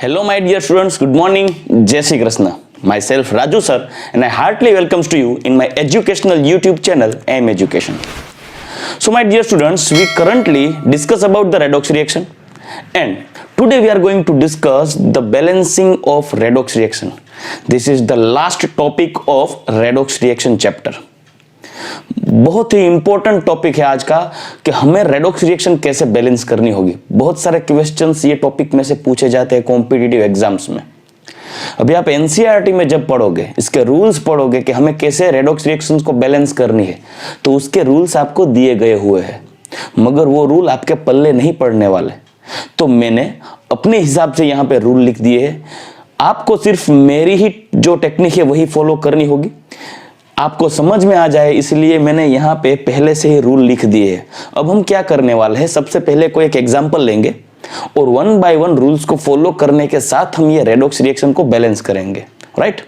Hello, my dear students. Good morning. Jai Shri Krishna. Myself Raju sir, and I heartily welcomes to you in my educational YouTube channel AM Education. So, my dear students, we currently discuss about the redox reaction, and today we are going to discuss the balancing of redox reaction. This is the last topic of redox reaction chapter. बहुत ही important topic है आज का कि हमें redox reaction कैसे balance करनी होगी। बहुत सारे क्वेश्चंस ये टॉपिक में से पूछे जाते हैं कॉम्पिटिटिव एग्जाम्स में। अभी आप एनसीईआरटी में जब पढ़ोगे, इसके रूल्स पढ़ोगे कि हमें कैसे रेडॉक्स रिएक्शंस को बैलेंस करनी है, तो उसके रूल्स आपको दिए गए हुए हैं, मगर वो रूल आपके पल्ले नहीं पड़ने वाले। तो मैंने अपने हिसाब से यहाँ पे रूल लिख दिए हैं। आपको सिर्फ मेरी ही जो टेक्निक है वही फॉलो करनी होगी, आपको समझ में आ जाए, इसलिए मैंने यहाँ पे पहले से ही रूल लिख दिए हैं। अब हम क्या करने वाले हैं, सबसे पहले कोई एक एग्जांपल लेंगे और वन बाय वन रूल्स को फॉलो करने के साथ हम ये रेडॉक्स रिएक्शन को बैलेंस करेंगे, right.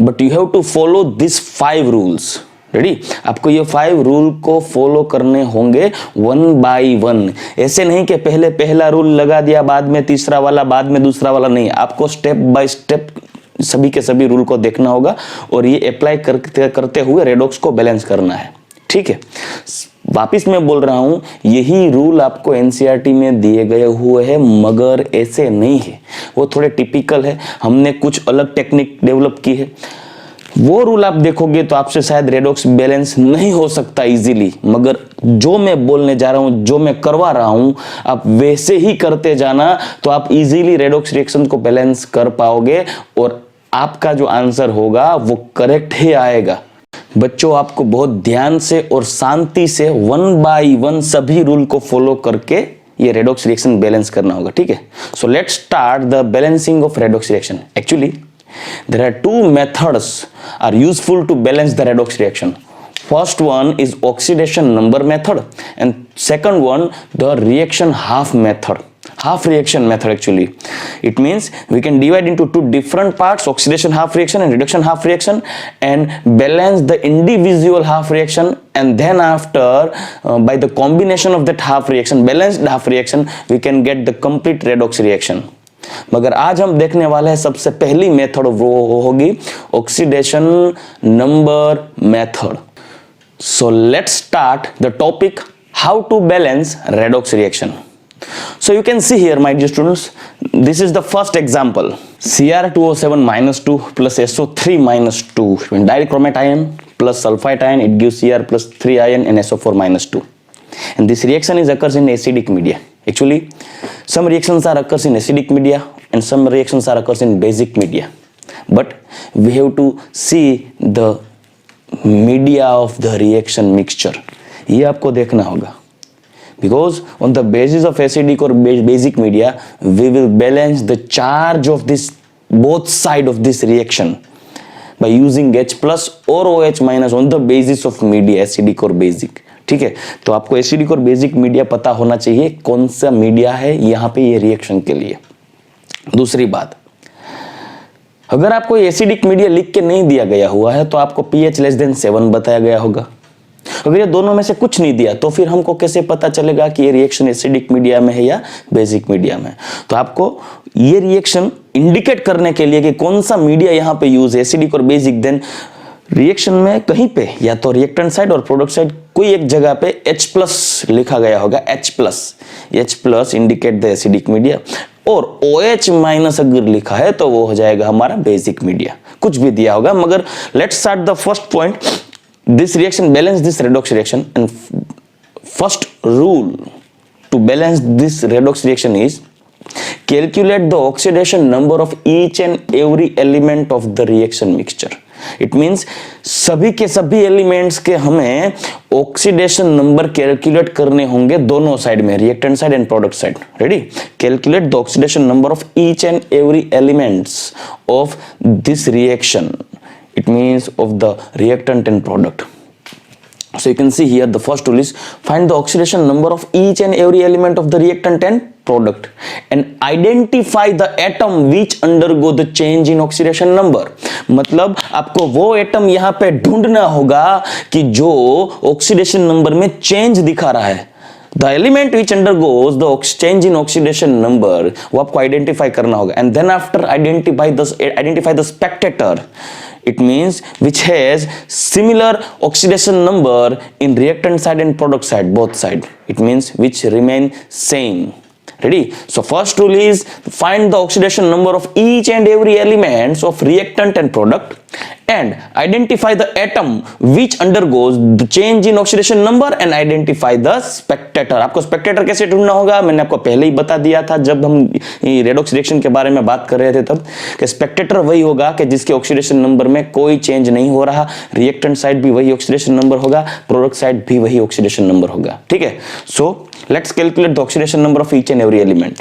But you have to follow this 5 rules. Ready? आपको ये 5 रूल को फॉलो करने होंगे वन बाय वन। ऐसे नहीं कि पहले पहला रूल लगा दिया, बाद में तीसरा वाला, बाद में दूसरा वाला, नहीं। आपको स्टेप बाय स्टेप सभी के सभी रूल को देखना होगा और ये अप्लाई करते हुए रेडॉक्स को बैलेंस करना है, ठीक है। वापिस मैं बोल रहा हूं, यही रूल आपको एनसीईआरटी में दिए गए हुए हैं, मगर ऐसे नहीं है, वो थोड़े टिपिकल है। हमने कुछ अलग टेक्निक डेवलप की है। वो रूल आप देखोगे तो आपसे शायद रेडॉक्स बैलेंस नहीं हो सकता इजीली, मगर जो मैं बोलने जा रहा हूं, जो मैं करवा रहा हूं, आप वैसे ही करते जाना तो आप इजीली रेडॉक्स रिएक्शन को बैलेंस कर पाओगे और आपका जो आंसर होगा वो करेक्ट ही आएगा। बच्चों, आपको बहुत ध्यान से और शांति से वन बाय वन सभी रूल को फॉलो करके ये रेडॉक्स रिएक्शन बैलेंस करना होगा, ठीक है। So let's start the balancing of redox reaction. Actually there are 2 methods are useful to balance the redox reaction. First one is oxidation number method and second one the reaction half method. Half reaction method, actually it means we can divide into 2 different parts, oxidation half reaction and reduction half reaction, and balance the individual half reaction, and then after by the combination of that half reaction, balanced half reaction, we can get the complete redox reaction. मगर आज हम देखने वाले हैं सबसे पहली method, वो होगी oxidation number method. So let's start the topic how to balance redox reaction. So you can see here, my dear students, this is the first example. Cr2O7-2 plus SO3-2 when dichromate ion plus sulfite ion, it gives Cr plus 3 ion and SO4-2. And this reaction occurs in acidic media. Actually, some reactions occurs in acidic media and some reactions occurs in basic media. But we have to see the media of the reaction mixture. ये आपको देखना होगा. Because on the basis of acidic or basic media, we will balance the charge of this both side of this reaction by using H plus or OH minus on the basis of media, acidic or basic. ठीक है, तो आपको acidic और basic media पता होना चाहिए कौन सा मीडिया है यहाँ पे ये रिएक्शन के लिए। दूसरी बात, अगर आपको एसिडिक मीडिया लिख के नहीं दिया गया हुआ है तो आपको pH लेस देन 7 बताया गया होगा। अगर ये दोनों में से कुछ नहीं दिया तो फिर हमको कैसे पता चलेगा कि ये रिएक्शन एसिडिक मीडिया में है या बेसिक मीडिया में। तो आपको ये रिएक्शन इंडिकेट करने के लिए कि कौन सा मीडिया यहाँ पे यूज है, एसिडिक और बेसिक, देन रिएक्शन में कहीं पे या तो रिएक्टेंट साइड और प्रोडक्ट साइड कोई एक जगह पे H प्लस लिखा गया होगा, H plus indicate the acidic media, और OH माइनस अगर लिखा है तो वो हो जाएगा हमारा बेसिक मीडिया। कुछ भी दिया होगा, मगर let's start the first point, this reaction balance this redox reaction, and first rule to balance this redox reaction is calculate the oxidation number of each and every element of the reaction mixture. It means सभी के सभी elements के हमें oxidation number calculate करने होंगे दोनों side में, reactant side and product side. Ready? Calculate the oxidation number of each and every elements of this reaction, it means of the reactant and product. So you can see here the first rule is find the oxidation number of each and every element of the reactant and product and identify the atom which undergo the change in oxidation number. मतलब आपको वो atom यहाँ पे ढूंढना होगा कि जो oxidation number में चेंज दिखा रहा है। The element which undergoes the change in oxidation number, वो आपको आइडेंटिफाई करना होगा. And then after identify the spectator, it means which has similar oxidation number in reactant side and product side, both side. It means which remain same. Ready? So first rule is find the oxidation number of each and every elements of reactant and product and identify the atom which undergoes the change in oxidation number and identify the spectator. आपको spectator कैसे ढूंढना होगा, मैंने आपको पहले ही बता दिया था जब हम रेडॉक्स रिएक्शन के बारे में बात कर रहे थे तब, कि स्पेक्टेटर वही होगा कि जिसके ऑक्सीडेशन नंबर में कोई चेंज नहीं हो रहा, रिएक्टेंट साइड भी वही ऑक्सीडेशन नंबर होगा, प्रोडक्ट साइड भी वही ऑक्सीडेशन नंबर होगा. ठीक है. सो let's calculate the oxidation number of each and every element.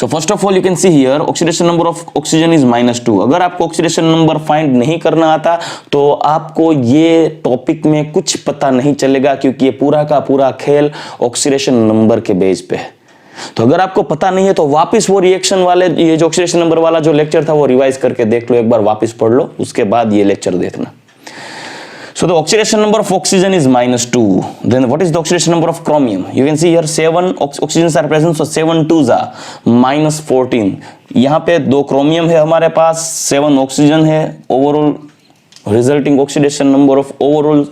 So first of all you can see here oxidation number of oxygen is -2. अगर आपको ऑक्सीडेशन नंबर फाइंड नहीं करना आता तो आपको ये टॉपिक में कुछ पता नहीं चलेगा, क्योंकि ये पूरा का पूरा खेल ऑक्सीडेशन नंबर के बेस पे है. तो अगर आपको पता नहीं है तो वापस वो रिएक्शन वाले, ये जो ऑक्सीडेशन नंबर वाला जो लेक्चर था वो रिवाइज करके देख लो, एक बार वापस पढ़ लो, उसके बाद ये लेक्चर देखना. So the oxidation number of oxygen is -2. Then what is the oxidation number of chromium? You can see here 7 oxygens are present, so 7 2s are -14. यहाँ पे 2 chromium है हमारे पास, 7 oxygen है. Overall resulting oxidation number of overall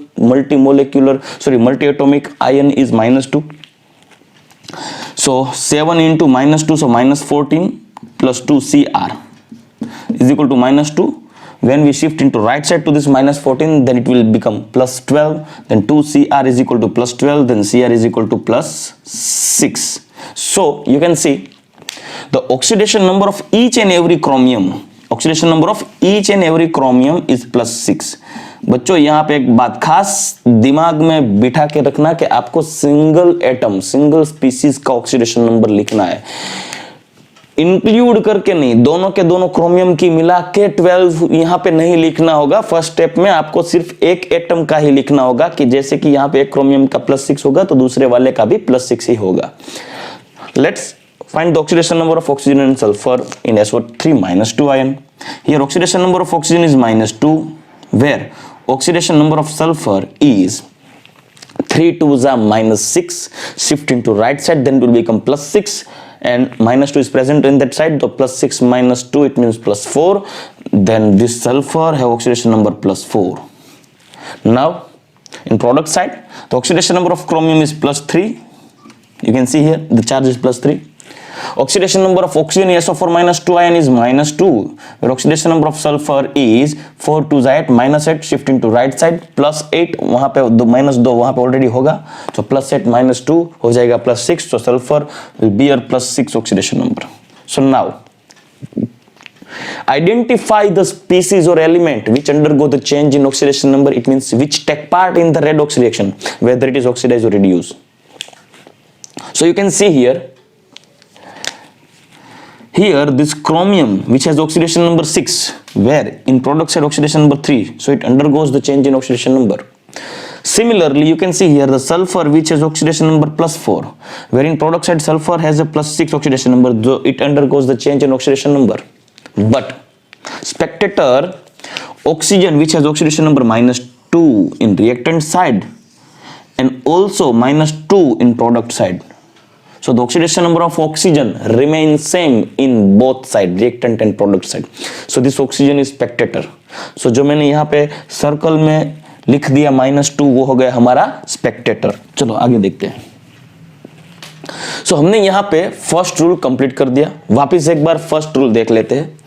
multi-atomic ion is -2. So 7 into -2, so -14 plus 2 Cr is equal to -2. When we shift into right side to this -14, then it will become +12, then 2Cr is equal to +12, then Cr is equal to +6. So you can see the oxidation number of each and every chromium is +6. बच्चों यहाँ पे एक बात खास दिमाग में बिठा के रखना कि आपको सिंगल एटम, सिंगल स्पीसीज का ऑक्सीडेशन नंबर लिखना है, इंक्लूड करके नहीं, दोनों के दोनों क्रोमियम की मिला के 12 यहां पे नहीं लिखना होगा. फर्स्ट स्टेप में आपको सिर्फ एक एटम का ही लिखना होगा, कि जैसे कि यहां पे एक क्रोमियम का +6 होगा तो दूसरे वाले का भी +6 ही होगा. Let's find the oxidation number of oxygen and sulphur in SO3 -2 ion. Here oxidation number of oxygen is -2, where oxidation number of sulfur is 3 2s are -6. Shift into right side, then it will become +6. And -2 is present in that side, so +6 -2, it means +4. Then this sulfur have oxidation number +4. Now in product side, the oxidation number of chromium is +3. You can see here the charge is +3. Oxidation number of oxygen in SO4 -2 ion is -2, where oxidation number of sulfur is 4 2s are 8, shift into right side, +8, वहां पे -2 वहां पे already होगा, तो +8 -2 हो जाएगा +6, so sulfur will bear +6 oxidation number. So now identify the species or element which undergo the change in oxidation number. It means which take part in the redox reaction, whether it is oxidized or reduced. So you can see here this chromium which has oxidation number 6, where in product side oxidation number 3, so it undergoes the change in oxidation number. Similarly you can see here the sulfur which has oxidation number +4, where in product side sulfur has a +6 oxidation number, so it undergoes the change in oxidation number. But spectator oxygen which has oxidation number -2 in reactant side and also -2 in product side, so the oxidation number of oxygen remains same in both side, reactant and product side. So this oxygen is spectator. So जो मैंने यहाँ पे circle में लिख दिया -2, वो हो गया हमारा स्पेक्टेटर. चलो आगे देखते हैं. So हमने यहाँ पे फर्स्ट रूल कंप्लीट कर दिया. वापस एक बार फर्स्ट रूल देख लेते हैं.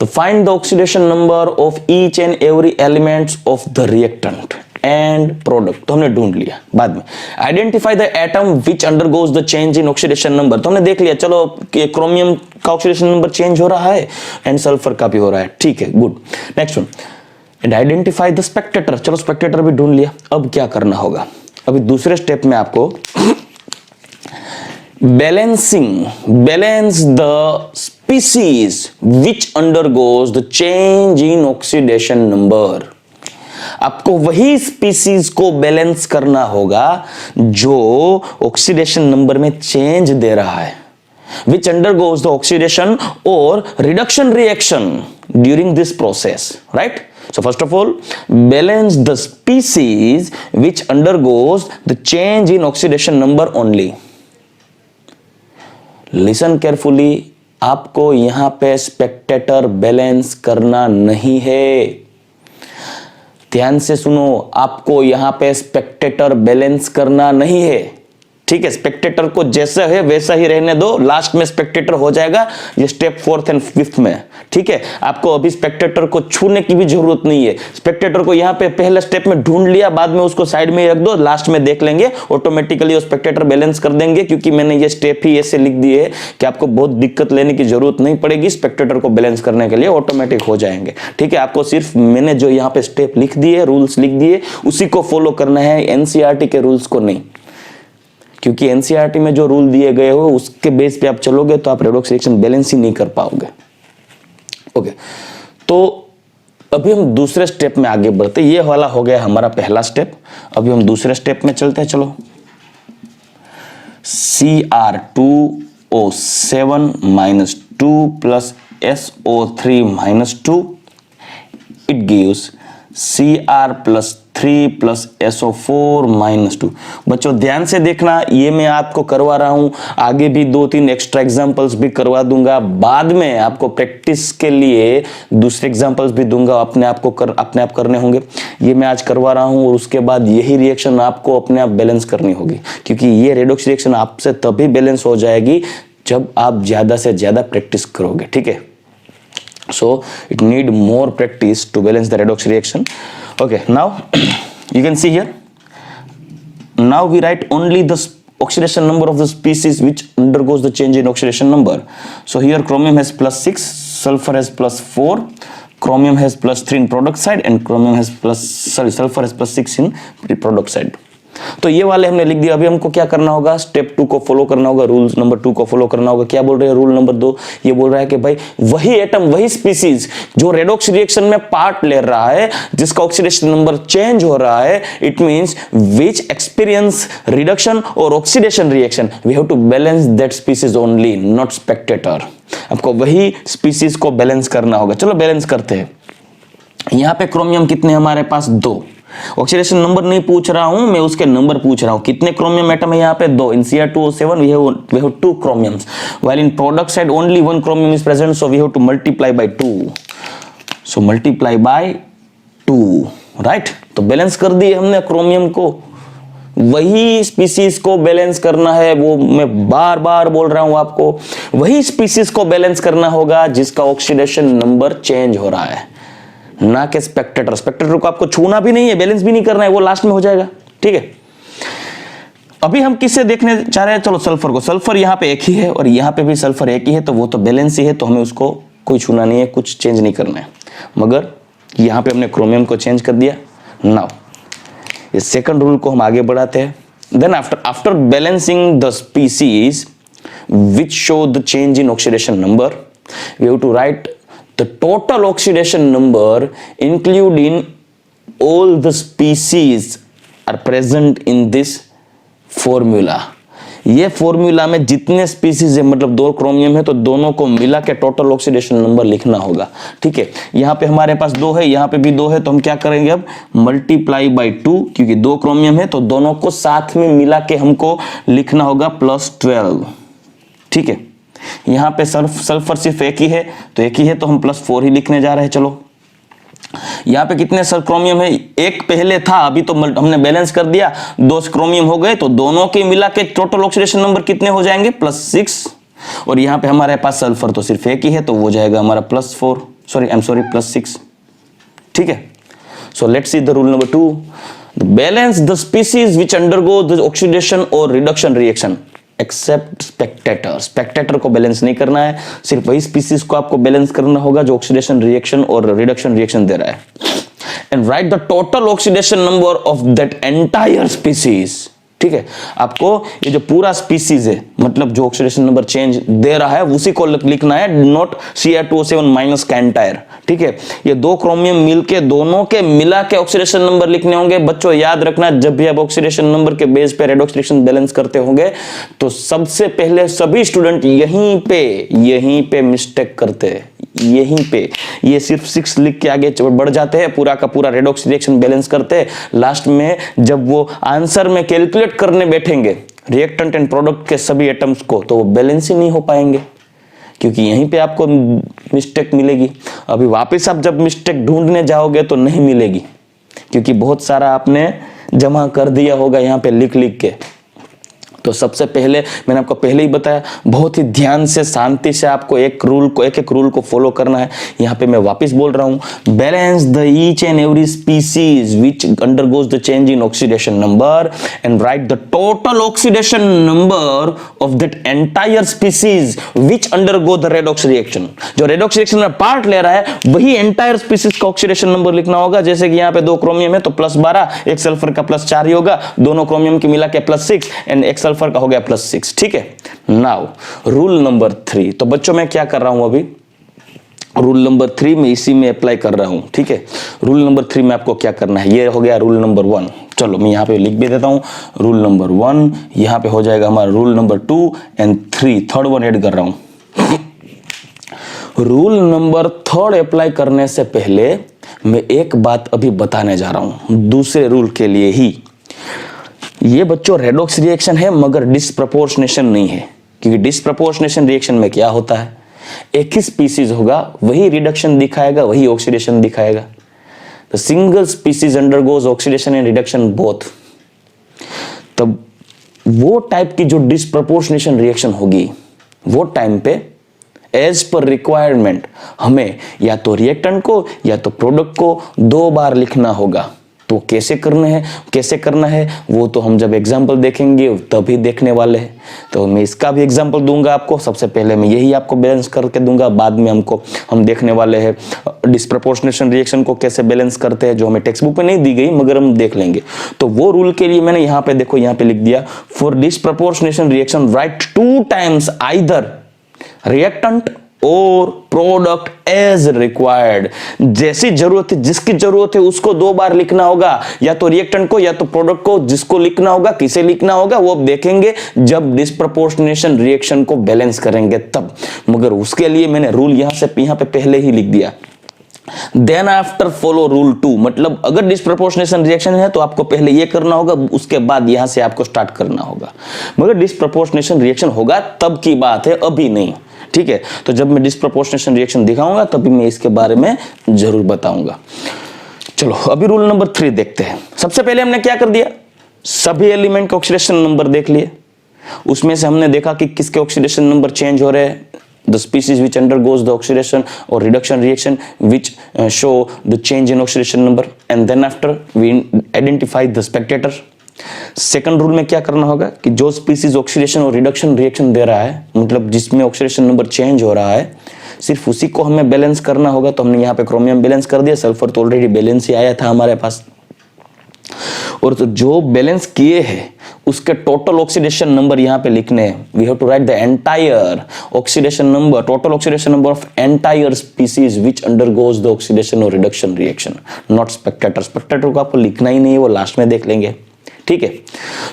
तो find the oxidation number of each and every elements of the reactant and product, तो हमने ढूंढ लिया. बाद में identify the atom which undergoes the change in oxidation number, तो हमने देख लिया, चलो क्रोमियम का ऑक्सीडेशन नंबर चेंज हो रहा है एंड सल्फर का भी हो रहा है. ठीक है, good. Next one, and identify the Spectator, चलो स्पेक्टेटर भी ढूंढ लिया. अब क्या करना होगा, अभी दूसरे स्टेप में आपको balance the species which undergoes the change in oxidation number. आपको वही स्पीसीज को बैलेंस करना होगा जो ऑक्सीडेशन नंबर में चेंज दे रहा है, which undergoes the oxidation or reduction reaction during this process, right? So first of all, balance the species which undergoes the change in oxidation number only. Listen carefully. आपको यहां पे Spectator balance करना नहीं है। ध्यान से सुनो, आपको यहां पे स्पेक्टेटर बैलेंस करना नहीं है। ठीक है, स्पेक्टेटर को जैसा है वैसा ही रहने दो, लास्ट में स्पेक्टेटर हो जाएगा, ये स्टेप 4th एंड 5th में। ठीक है, आपको अभी स्पेक्टेटर को छूने की भी जरूरत नहीं है। स्पेक्टेटर को यहां पे पहले स्टेप में ढूंढ लिया, बाद में उसको साइड में रख दो, लास्ट में देख लेंगे, ऑटोमेटिकली वो स्पेक्टेटर बैलेंस कर देंगे, क्योंकि मैंने ये स्टेप ही ऐसे लिख दिए है कि आपको बहुत दिक्कत लेने की जरूरत नहीं पड़ेगी। स्पेक्टेटर को बैलेंस करने के लिए ऑटोमेटिक हो जाएंगे। ठीक है, आपको सिर्फ मैंने जो यहाँ पे स्टेप लिख दिए, रूल्स लिख दिए, उसी को फॉलो करना है, एनसीईआरटी के रूल्स को नहीं। क्योंकि एनसीईआरटी में जो रूल दिए गए हो उसके बेस पे आप चलोगे तो आप रेडॉक्स रिएक्शन बैलेंस ही नहीं कर पाओगे। ओके, तो अभी हम दूसरे स्टेप में आगे बढ़ते। ये वाला हो गया हमारा पहला स्टेप। अभी हम दूसरे स्टेप में चलते हैं। चलो, Cr2O7 - 2 plus SO3 - 2, it gives Cr + 3 + SO4 - 2। बच्चों ध्यान से देखना, ये मैं आपको करवा रहा हूं, आगे भी 2-3 एक्स्ट्रा एग्जांपल्स भी करवा दूंगा, बाद में आपको प्रैक्टिस के लिए दूसरे एग्जांपल्स भी दूंगा, अपने आप करने होंगे। ये मैं आज करवा रहा हूं और उसके बाद यही रिएक्शन आपको अपने आप बैलेंस करनी होगी, क्योंकि ये रेडॉक्स रिएक्शन आपसे तभी बैलेंस हो जाएगी जब आप ज्यादा से ज्यादा प्रैक्टिस करोगे। ठीक है, so it need more practice to balance the redox reaction. Okay, now you can see here, now we write only the oxidation number of the species which undergoes the change in oxidation number. So here chromium has +6, sulfur has +4, chromium has +3 in product side, and sulfur has +6 in product side. तो ये वाले हमने लिख दिया। अभी हमको क्या करना होगा, स्टेप 2 को फॉलो करना होगा, रूल नंबर 2 को फॉलो करना होगा। क्या बोल रहे हैं रूल नंबर 2? ये बोल रहा है कि भाई वही एटम, वही स्पीसीज जो रेडॉक्स रिएक्शन में पार्ट ले रहा है, जिसका ऑक्सीडेशन नंबर चेंज हो रहा है, it means which experience reduction और oxidation reaction, we have to balance that species only, not spectator. आपको वही स्पीसीज को बैलेंस करना होगा। चलो बैलेंस करते हैं। यहां पे क्रोमियम कितने हमारे पास? 2। ऑक्सीडेशन नंबर नहीं पूछ रहा हूं मैं, उसके नंबर पूछ रहा हूं। कितने क्रोमियम एटम है यहाँ पे? 2। इन Cr2O7 we have 2 chromiums, while in product side only 1 chromium is present, so we have to multiply by 2. So multiply by 2, right? तो बैलेंस कर दिए हमने क्रोमियम को। वही स्पीसीज को बैलेंस करना है, वो मैं बार बार बोल रहा हूं आपको, वही स्पीसीज को बैलेंस करना होगा जिसका ऑक्सीडेशन नंबर चेंज हो रहा है, ना कि स्पेक्टेटर। स्पेक्टेटर को आपको छूना भी नहीं है, बैलेंस भी नहीं करना है, वो लास्ट में हो जाएगा। ठीक है, अभी हम किससे देखने चाह रहे हैं? चलो सल्फर को। सल्फर यहाँ पे एक ही है और यहाँ पे भी सल्फर एक ही है, तो वो तो बैलेंस ही है, तो हमें उसको कोई छूना नहीं है, कुछ चेंज नहीं करना है। मगर यहाँ पे हमने क्रोमियम को चेंज कर दिया। नाउ ये सेकंड रूल को हम आगे बढ़ाते हैं। Then after balancing the species which show the change in oxidation number, we have to write the total oxidation number including all the species are present in this formula. ये formula में जितने species है, मतलब 2 chromium है, तो दोनों को मिला के टोटल ऑक्सीडेशन नंबर लिखना होगा। ठीक है, यहाँ पे हमारे पास 2 है, यहाँ पे भी 2 है, तो हम क्या करेंगे अब? मल्टीप्लाई बाई 2, क्योंकि 2 क्रोमियम है तो दोनों को साथ में मिला के हमको लिखना होगा +12। ठीक है, यहां पे सल्फर सिर्फ एक ही है, तो एक ही है, तो हम +4 ही लिखने जा रहे हैं। चलो, यहां पे कितने क्रोमियम है? एक पहले था, अभी तो हमने बैलेंस कर दिया, 2 क्रोमियम हो गए, तो दोनों के मिला के टोटल ऑक्सीडेशन नंबर कितने हो जाएंगे? +6। और यहां पे हमारे पास सल्फर तो सिर्फ एक ही है, तो वो जाएगा हमारा +6। ठीक है, so let's see the rule number 2। Balance the species which undergo the oxidation और reduction reaction except spectator. Spectator को बैलेंस नहीं करना है, सिर्फ वही स्पीसीज को आपको बैलेंस करना होगा जो ऑक्सीडेशन रिएक्शन और रिडक्शन रिएक्शन दे रहा है। And right the total oxidation number of that entire species. ठीक है, आपको ये जो पूरा स्पीसीज है, मतलब जो ऑक्सीडेशन नंबर चेंज दे रहा है उसी को लिखना है, नॉट Cr2O7 माइनस का एंटायर। ठीक है, ये दो क्रोमियम मिलके दोनों के मिला के ऑक्सीडेशन नंबर लिखने होंगे। बच्चों याद रखना, जब भी आप ऑक्सीडेशन नंबर के बेस पे रेडॉक्स रिएक्शन बैलेंस करते होंगे तो सबसे पहले सभी स्टूडेंट यहीं पे मिस्टेक करते हैं, यहीं पे। ये सिर्फ 6 लिख के आगे बढ़ जाते हैं, पूरा का पूरा रेडॉक्स रिएक्शन बैलेंस करते हैं। लास्ट में जब वो आंसर में कैलकुलेट करने बैठेंगे रिएक्टेंट एंड प्रोडक्ट के सभी एटम्स को, तो वो बैलेंस ही नहीं हो पाएंगे, क्योंकि यहीं पे आपको मिस्टेक मिलेगी। अभी वापस आप जब मिस्टेक ढूंढने जाओगे तो नहीं मिलेगी, क्योंकि बहुत सारा आपने जमा कर दिया होगा यहाँ पे लिख लिख के। तो सबसे पहले मैंने आपको पहले ही बताया, बहुत ही ध्यान से शांति से आपको एक एक रूल को फॉलो करना है। यहाँ पे मैं वापस बोल रहा हूँ, balance the each and every species which undergoes the change in oxidation number and right the total oxidation number of that entire species which undergo the redox reaction. जो रेडॉक्स रिएक्शन में पार्ट ले रहा है वही entire species का oxidation number लिखना होगा। जैसे कि यहाँ पे 2 क्रोमियम है तो +12, एक सल्फर का +4 ही होगा, दोनों क्रोमियम की मिला के +6 एंड एक सल्फर का हो गया +6। ठीक है, नाउ रूल नंबर 3। तो बच्चों मैं क्या कर रहा हूं अभी, रूल नंबर 3 में इसी में अप्लाई कर रहा हूं। ठीक है, रूल नंबर 3 में आपको क्या करना है, ये हो गया रूल नंबर 1। चलो मैं यहां पे लिख भी देता हूं, रूल नंबर 1 यहां पे हो जाएगा हमारा rule number 2 and 3, third one add कर रहा हूं। रूल नंबर 3 अप्लाई करने से पहले मैं एक बात अभी बताने जा रहा हूं, दूसरे रूल के लिए ही। ये बच्चों रेडॉक्स रिएक्शन है मगर डिस्प्रपोर्शनेशन नहीं है, क्योंकि डिस्प्रपोर्शनेशन रिएक्शन में क्या होता है, एक ही स्पीसीज होगा वही रिडक्शन दिखाएगा वही ऑक्सीडेशन दिखाएगा। The single species undergoes oxidation and reduction both. तब वो टाइप की जो डिस्प्रपोर्शनेशन रिएक्शन होगी वो टाइम पे एज पर रिक्वायरमेंट हमें या तो रिएक्टेंट को या तो प्रोडक्ट को 2 बार लिखना होगा। तो कैसे करना है वो तो हम जब एग्जाम्पल देखेंगे तभी देखने वाले हैं। तो मैं इसका भी एग्जाम्पल दूंगा आपको। सबसे पहले मैं यही आपको बैलेंस करके दूंगा, बाद में हम देखने वाले हैं डिस्प्रपोर्शनेशन रिएक्शन को कैसे बैलेंस करते हैं, जो हमें टेक्स्ट बुक में नहीं दी गई मगर हम देख लेंगे। तो वो रूल के लिए मैंने यहाँ पे देखो, यहाँ पे लिख दिया, for disproportionation reaction right 2 times either reactant और प्रोडक्ट एज रिक्वायर्ड। जैसी जरूरत है, जिसकी जरूरत है उसको 2 बार लिखना होगा, या तो रिएक्टेंट को या तो प्रोडक्ट को। जिसको लिखना होगा, किसे लिखना होगा वो अब देखेंगे जब डिस्प्रपोर्शनेशन रिएक्शन को बैलेंस करेंगे तब। मगर उसके लिए मैंने रूल यहाँ पे पहले ही लिख दिया। देन आफ्टर फॉलो रूल 2, मतलब अगर डिस्प्रपोर्शनेशन रिएक्शन है तो आपको पहले ये करना होगा, उसके बाद यहां से आपको स्टार्ट करना होगा। मगर डिस्प्रपोर्शनेशन रिएक्शन होगा तब की बात है, अभी नहीं। ठीक है, तो जब मैं डिस्प्रपोर्शनेशन रिएक्शन दिखाऊंगा तभी मैं इसके बारे में जरूर बताऊंगा। चलो अभी रूल नंबर 3 देखते हैं। सबसे पहले हमने क्या कर दिया, सभी एलिमेंट के ऑक्सीडेशन नंबर देख लिए। उसमें से हमने देखा कि किसके ऑक्सीडेशन नंबर चेंज हो रहे हैं, the species which undergoes the oxidation or reduction reaction which show the change in oxidation number, and then after we identify the spectator. Second rule में क्या करना होगा कि जो स्पीसीज ऑक्सीडेशन और रिडक्शन रिएक्शन दे रहा है, मतलब जिसमें ऑक्सीडेशन नंबर चेंज हो रहा है, सिर्फ उसी को हमें बैलेंस करना होगा। तो हमने यहाँ पे क्रोमियम बैलेंस कर दिया, सल्फर तो ऑलरेडी बैलेंस ही आया था हमारे पास। और तो जो बैलेंस किए हैं उसके टोटल ऑक्सीडेशन नंबर यहाँ पे लिखने हैं। We have to write the entire oxidation number, total oxidation number of entire species which undergoes the oxidation और reduction reaction, not spectator. Spectator को आपको लिखना ही नहीं है, वो लास्ट में देख लेंगे। ठीक है,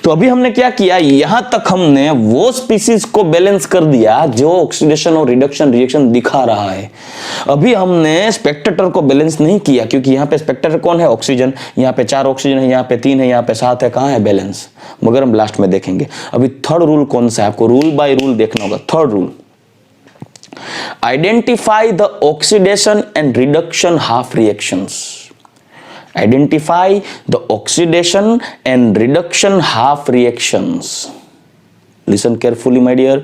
तो अभी हमने क्या किया, यहां तक हमने वो स्पीसीज को बैलेंस कर दिया जो ऑक्सीडेशन और रिडक्शन रिएक्शन दिखा रहा है। अभी हमने स्पेक्टेटर को बैलेंस नहीं किया, क्योंकि यहाँ पे स्पेक्टेटर कौन है, ऑक्सीजन। यहाँ पे 4 ऑक्सीजन है, यहाँ पे 3 है, यहाँ पे 7 है, कहाँ है बैलेंस, मगर हम लास्ट में देखेंगे। अभी थर्ड रूल कौन सा है, आपको रूल बाय रूल देखना होगा। Third rule, identify the oxidation and reduction half reactions. Identify the oxidation and reduction half reactions. Listen carefully, my dear.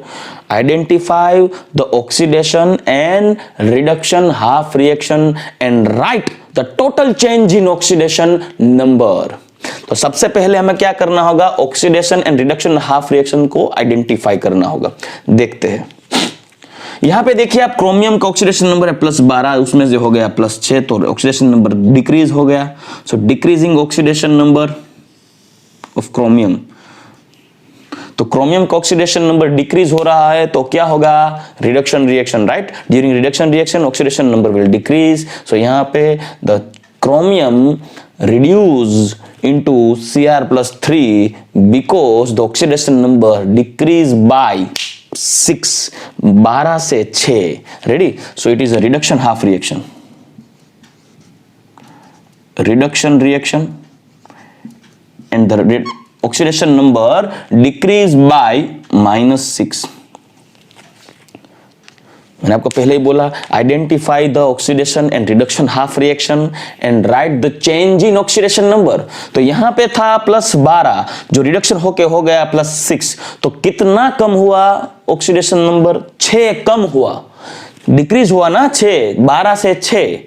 Identify the oxidation and reduction half reaction and write the total change in oxidation number. तो सबसे पहले हमें क्या करना होगा, oxidation and reduction half reaction को identify करना होगा। देखते हैं, यहां पे देखिए आप, क्रोमियम का ऑक्सीडेशन नंबर है +12, उसमें से हो गया +6, तो ऑक्सीडेशन नंबर डिक्रीज हो गया। So decreasing oxidation number of chromium. तो क्रोमियम का ऑक्सीडेशन नंबर डिक्रीज हो रहा है तो क्या होगा, reduction reaction, right. During reduction reaction oxidation number will decrease. So यहां पे the chromium reduce into Cr+3 because the oxidation number decrease by 6, 12 से 6, ready? So it is a reduction half reaction. Reduction reaction and the oxidation number decrease by -6. मैंने आपको पहले ही बोला, identify the oxidation and reduction half reaction and right the change in oxidation number. तो यहां पे था +12, जो रिडक्शन होके हो गया +6, तो कितना कम हुआ ऑक्सीडेशन नंबर, 6 कम हुआ, डिक्रीज हुआ ना 6, 12 से 6।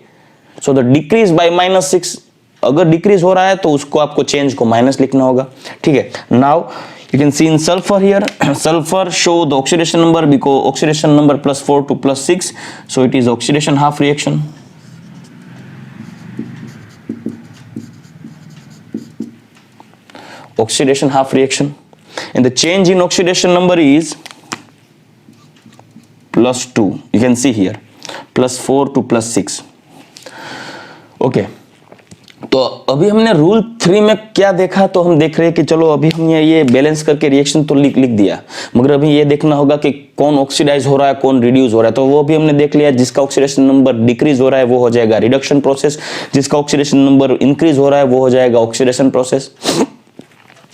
सो द डिक्रीज बाय -6, अगर डिक्रीज हो रहा है तो उसको आपको चेंज को माइनस लिखना होगा, ठीक है। Now you can see in sulfur here, sulfur show the oxidation number because oxidation number +4 to +6, so it is oxidation half reaction. Oxidation half reaction, and the change in oxidation number is +2. You can see here +4 to +6. Okay. तो अभी हमने rule 3 में क्या देखा, तो हम देख रहे हैं कि चलो अभी हमने ये बैलेंस करके रिएक्शन तो लिख दिया, मगर अभी ये देखना होगा कि कौन ऑक्सीडाइज हो रहा है, कौन रिड्यूस हो रहा है। तो वो भी हमने देख लिया, जिसका ऑक्सीडेशन नंबर डिक्रीज हो रहा है वो हो जाएगा रिडक्शन प्रोसेस, जिसका ऑक्सीडेशन नंबर इंक्रीज हो रहा है वो हो जाएगा ऑक्सीडेशन प्रोसेस।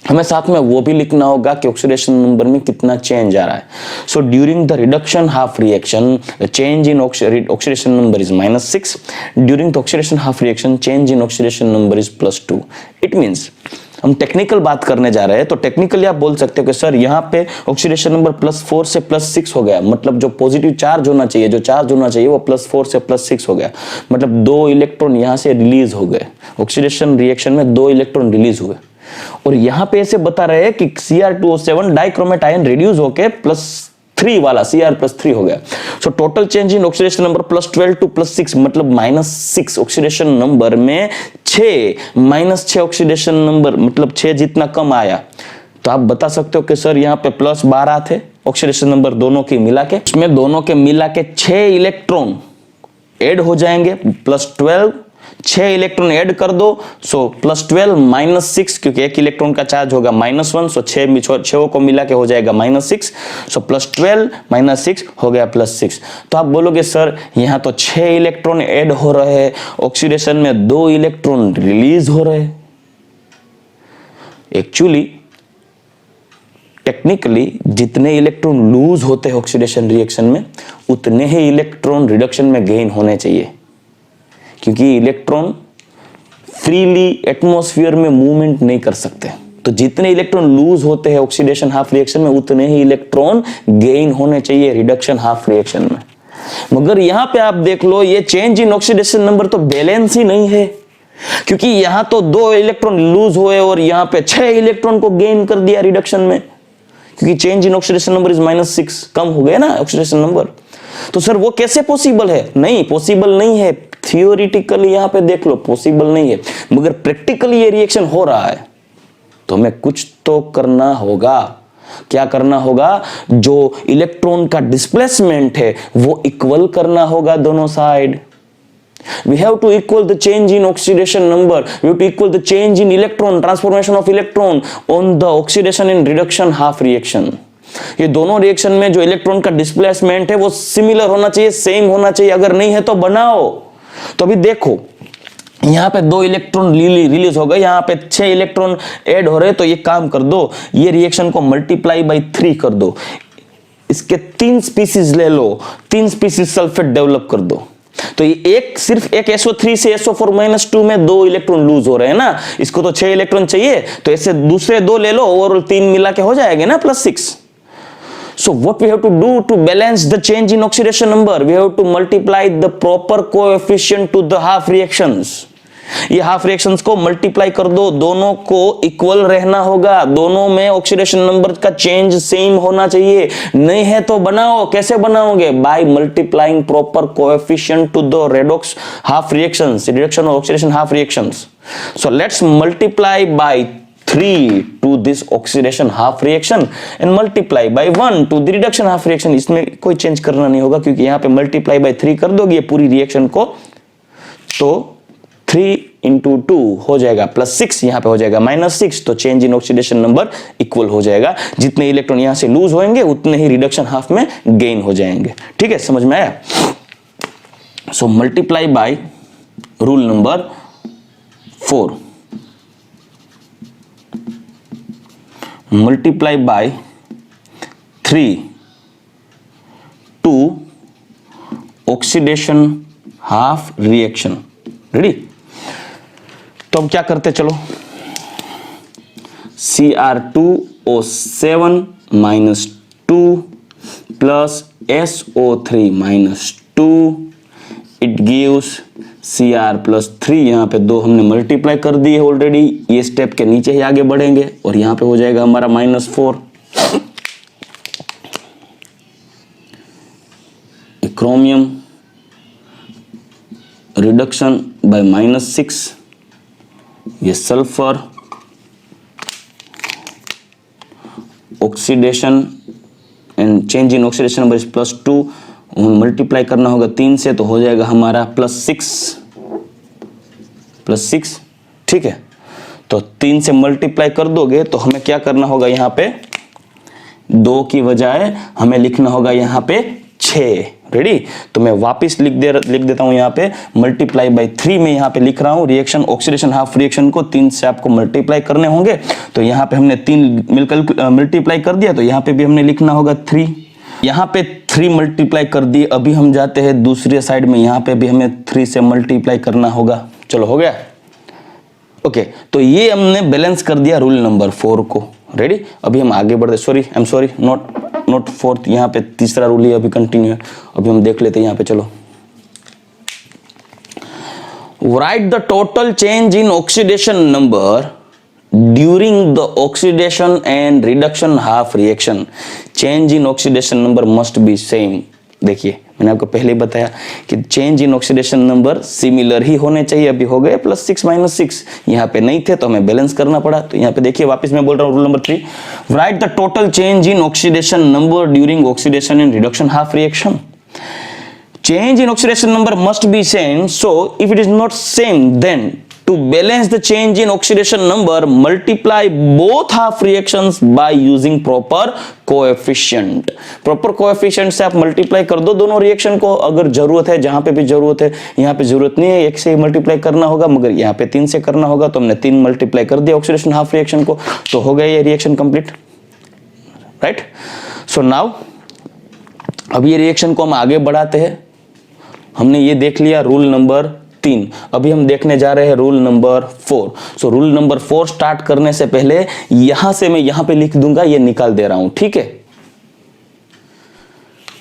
हमें साथ में वो भी लिखना होगा कि ऑक्सीडेशन नंबर में कितना चेंज आ रहा है। So during the reduction half reaction the change in oxidation number is -6, during the oxidation half reaction change in oxidation number is +2। It means हम टेक्निकल बात करने जा रहे हैं, तो टेक्निकली आप बोल सकते हो कि सर यहाँ पे ऑक्सीडेशन नंबर +4 से +6 हो गया, मतलब जो पॉजिटिव चार्ज होना चाहिए, जो चार्ज होना चाहिए वो +4 से +6 हो गया, मतलब 2 इलेक्ट्रॉन यहाँ से रिलीज हो गए, ऑक्सीडेशन रिएक्शन में 2 इलेक्ट्रॉन रिलीज हुए। और यहां पे ऐसे बता रहे हैं कि Cr2O7 डाइक्रोमेट आयन रिड्यूस होके +3 वाला Cr+3 हो गया। So total change in oxidation number +12 to +6, मतलब -6 ऑक्सीडेशन नंबर में 6 -6 ऑक्सीडेशन नंबर, मतलब 6 जितना कम आया। तो आप बता सकते हो कि सर यहाँ पे +12 थे ऑक्सीडेशन नंबर दोनों की मिला के, इसमें दोनों के मिला के 6 इलेक्ट्रॉन ऐड हो जाएंगे, +12, 6 इलेक्ट्रॉन ऐड कर दो, सो +12 -6, क्योंकि एक इलेक्ट्रॉन का चार्ज होगा -1, सो 6 को मिला के हो जाएगा -6, सो +12 -6 हो गया +6। तो आप बोलोगे सर यहाँ तो 6 इलेक्ट्रॉन ऐड हो रहे हैं, ऑक्सीडेशन में 2 इलेक्ट्रॉन रिलीज हो रहे हैं। एक्चुअली टेक्निकली जितने इलेक्ट्रॉन लूज होते हैं ऑक्सीडेशन रिएक्शन में, उतने ही इलेक्ट्रॉन रिडक्शन में गेन होने चाहिए, क्योंकि इलेक्ट्रॉन फ्रीली एटमॉस्फेयर में मूवमेंट नहीं कर सकते। तो जितने इलेक्ट्रॉन लूज होते हैं ऑक्सीडेशन हाफ रिएक्शन में, उतने ही इलेक्ट्रॉन गेन होने चाहिए रिडक्शन हाफ रिएक्शन में। मगर यहां पे आप देख लो, ये चेंज इन ऑक्सीडेशन नंबर तो बैलेंस ही नहीं है, क्योंकि यहां तो 2 इलेक्ट्रॉन लूज हुए और यहां पे 6 इलेक्ट्रॉन को गेन कर दिया रिडक्शन में, क्योंकि change in oxidation number is -6, कम हो गया ना ऑक्सीडेशन नंबर। तो सर वो कैसे पॉसिबल है? नहीं, पॉसिबल नहीं है। थियोरिटिकली यहां पे देख लो पॉसिबल नहीं है, मगर प्रैक्टिकली ये रिएक्शन हो रहा है, तो हमें कुछ तो करना होगा। क्या करना होगा? जो इलेक्ट्रॉन का डिस्प्लेसमेंट है वो इक्वल करना होगा दोनों side. We have to equal the change in oxidation number. We have to equal the change in electron, transformation of electron on the oxidation and reduction half reaction. ये दोनों reaction में जो electron का displacement है वो similar होना चाहिए, same होना चाहिए। अगर नहीं है तो बनाओ। तो अभी देखो, यहाँ पे 2 इलेक्ट्रॉन रिलीज हो गए, यहाँ पे 6 इलेक्ट्रॉन ऐड हो रहे, तो ये काम कर दो, ये रिएक्शन को मल्टीप्लाई बाई 3 कर दो, इसके 3 स्पीसीज ले लो, 3 स्पीसीज सल्फेट डेवलप कर दो। तो ये सिर्फ एक SO3 से SO4-2 में 2 इलेक्ट्रॉन लूज हो रहे हैं ना, इसको तो 6 इलेक्ट्रॉन चाहिए, तो ऐसे दूसरे 2 ले लो, ओवरऑल 3 मिला के हो जाएंगे ना +6। So what we have to do to balance the change in oxidation number? We have to multiply the proper coefficient to the half reactions. ये हाफ रिएक्शंस को मल्टीप्लाई कर दो, दोनों को इक्वल रहना होगा, दोनों में ऑक्सीडेशन नंबर का चेंज सेम होना चाहिए। नहीं है तो बनाओ। कैसे बनाओगे? By multiplying proper coefficient to the redox half reactions, reduction और oxidation half reactions. So let's multiply by 3 to this oxidation half reaction and multiply by 1 to the reduction half reaction। इसमें कोई चेंज करना नहीं होगा क्योंकि यहाँ पे multiply by 3 कर दोगे ये पूरी रिएक्शन को, तो 3 into 2 हो जाएगा +6, यहाँ पे हो जाएगा -6, तो change in oxidation number equal हो जाएगा। जितने इलेक्ट्रॉन यहाँ से लूज होंगे उतने ही रिडक्शन हाफ में गेन हो जाएंगे। ठीक है, समझ में आया? So multiply by rule number 4, multiply by 3 to oxidation half reaction। Ready? तो अब क्या करते, चलो Cr2O7 minus 2 plus SO3 minus 2 it gives Cr plus 3। यहाँ पे 2 हमने मल्टीप्लाई कर दिए ऑलरेडी, ये स्टेप के नीचे ही आगे बढ़ेंगे और यहाँ पे हो जाएगा हमारा -4। क्रोमियम रिडक्शन बाय -6, ये sulphur oxidation and change in oxidation number is +2, multiply करना होगा 3 से तो हो जाएगा हमारा +6। ठीक है, तो 3 से मल्टीप्लाई कर दोगे तो हमें क्या करना होगा, यहाँ पे 2 की बजाय हमें लिखना होगा यहाँ पे 6। रेडी? तो मैं वापस लिख देता हूं यहाँ पे मल्टीप्लाई बाय 3 में यहाँ पे लिख रहा हूँ रिएक्शन ऑक्सीडेशन हाफ रिएक्शन को 3 से आपको मल्टीप्लाई करने होंगे, तो यहाँ पे हमने 3 मिलकर मल्टीप्लाई कर दिया, तो यहाँ पे भी हमने लिखना होगा 3। यहाँ पे 3 मल्टीप्लाई कर दिए, अभी हम जाते हैं दूसरे साइड में, यहाँ पे भी हमें 3 से मल्टीप्लाई करना होगा। चलो हो गया? ओके, तो ये हमने बैलेंस कर दिया रूल नंबर 4 को। रेडी? अभी हम आगे बढ़ते, I am sorry, not 4th, यहाँ पे तीसरा रूल ही अभी कंटिन्यू है, अभी हम देख लेते हैं यहाँ पे। चलो, right the total change in oxidation number during the oxidation and reduction half reaction. Change in oxidation number must be same. देखिए, मैंने आपको पहले बताया कि change in oxidation number similar ही होने चाहिए। अभी हो गए +6 -6, यहाँ पे नहीं थे तो हमें बैलेंस करना पड़ा। तो यहाँ पे देखिए, वापस मैं बोल रहा हूँ rule number 3, right the total change in oxidation number during oxidation and reduction half reaction. Change in oxidation number must be same, so if it is not same, then to balance the change in oxidation number, multiply both half reactions by using proper coefficient। proper coefficient से आप multiply कर दो दोनों reaction को, अगर जरूरत है, जहां पे भी जरूरत है। यहाँ पे जरूरत नहीं है, 1 से ही मल्टीप्लाई करना होगा, मगर यहाँ पे 3 से करना होगा, तो हमने 3 मल्टीप्लाई कर दिया ऑक्सीडेशन हाफ रिएक्शन को, तो हो गया ये reaction complete. Right? So now अब ये रिएक्शन को हम आगे बढ़ाते हैं। हमने ये देख लिया रूल नंबर 3, अभी हम देखने जा रहे हैं rule number 4। So rule number 4 start करने से पहले यहां से मैं यहां पे लिख दूंगा, ये निकाल दे रहा हूं। ठीक है,